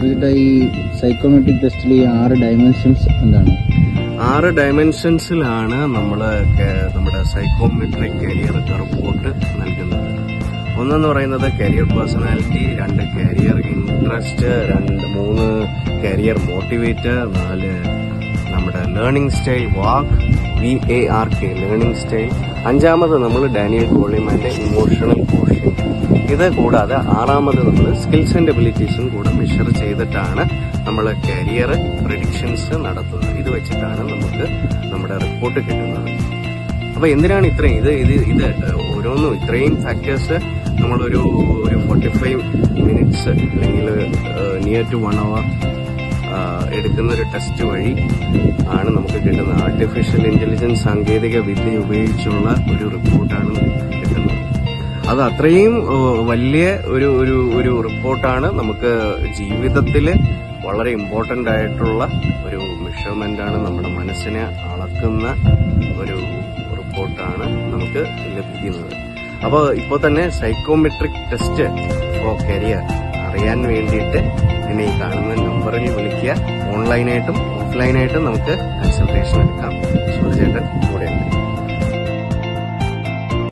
ഈ സൈക്കോമെട്രിക് ടെസ്റ്റിൽ ഈ 6 ഡയമെൻഷൻസ് എന്താണ്? 6 ഡയമെൻഷൻസിലാണ് നമ്മുടെ സൈക്കോമെട്രിക് കരിയർ റിപ്പോർട്ട് നൽകുന്നത്. ഒന്നെന്ന് പറയുന്നത് career personality, 2 career interest, 3 career motivator, 4 നമ്മുടെ ലേണിംഗ് സ്റ്റൈൽ വാക്ക് VARK ലേണിംഗ് സ്റ്റൈൽ, 5ാമത് നമ്മൾ ഡാനിയൽ ഗോളിമാന്റെ ഇമോഷണൽ കോഷ്യന്റ്. ഇത് കൂടാതെ 6ാമത് നമ്മൾ സ്കിൽസ് ആൻഡ് എബിലിറ്റീസും കൂടെ മെഷർ ചെയ്തിട്ടാണ് നമ്മൾ കരിയർ പ്രെഡിക്ഷൻസ് നടത്തുന്നത്. ഇത് വെച്ചിട്ടാണ് നമുക്ക് നമ്മുടെ റിപ്പോർട്ട് കിട്ടുന്നത്. അപ്പൊ എന്തിനാണ് ഇത്രയും ഇത് ഓരോന്നും ഇത്രയും ഫാക്ടേഴ്സ് നമ്മളൊരു 45 മിനിറ്റ്സ് അല്ലെങ്കിൽ നിയർ ടു 1 hour എടുക്കുന്ന ഒരു ടെസ്റ്റ് വഴി ആണ് നമുക്ക് കിട്ടുന്നത്. ആർട്ടിഫിഷ്യൽ ഇന്റലിജൻസ് സാങ്കേതിക വിദ്യ ഉപയോഗിച്ചുള്ള ഒരു റിപ്പോർട്ടാണ് കിട്ടുന്നത്. അത് അത്രയും വലിയ ഒരു റിപ്പോർട്ടാണ്. നമുക്ക് ജീവിതത്തിൽ വളരെ ഇമ്പോർട്ടന്റ് ആയിട്ടുള്ള ഒരു മെഷർമെന്റ് ആണ്. നമ്മുടെ മനസ്സിനെ അളക്കുന്ന ഒരു റിപ്പോർട്ടാണ് നമുക്ക് ലഭിക്കുന്നത്. അപ്പോൾ ഇപ്പോൾ തന്നെ സൈക്കോമെട്രിക് ടെസ്റ്റ് ഫോർ കരിയർ അറിയാൻ വേണ്ടിയിട്ട് എന്നെ ഈ കാണുന്ന നമ്പറിൽ വിളിക്കുക. ഓൺലൈനായിട്ടും ഓഫ്ലൈനായിട്ടും നമുക്ക് കൺസൾട്ടേഷൻ എടുക്കാം. സൂര്യചേട്ടൻ കൂടെയുണ്ട്.